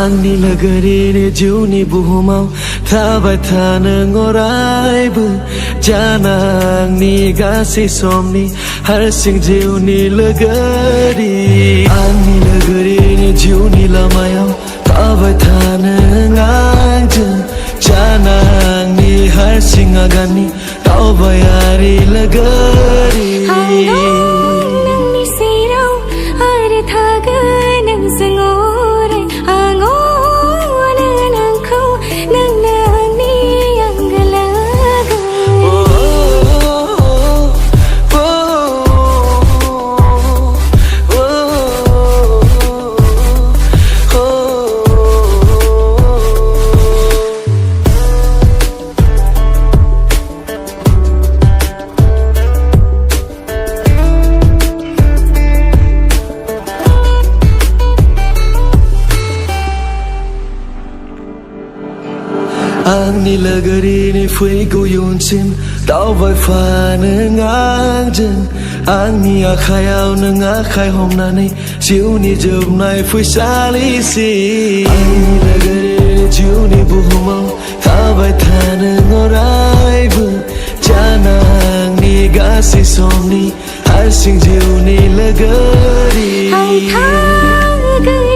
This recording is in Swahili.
Ani lagari ni juni buhumau Thabai thanang oraibu Janang ni gasi somni Harsing juni lagari Ani lagari ni juni lamayau Thabai thanang ajang Janang ni harsing agani Taubayari lagari Nang ni sirau Are thaga nang sangore Ang nilagari ni Fui ko yun sin Tao vai pha nâng ang chân Ang ni akhayaw nâng akhay hôm na ni Siêu ni jub nai Fui sa li si Ang nilagari ni chiu ni buhumau Tao vai tha nâng orai vu Janang ni gasi som ni Harsing jiu ni lagari Ang thaga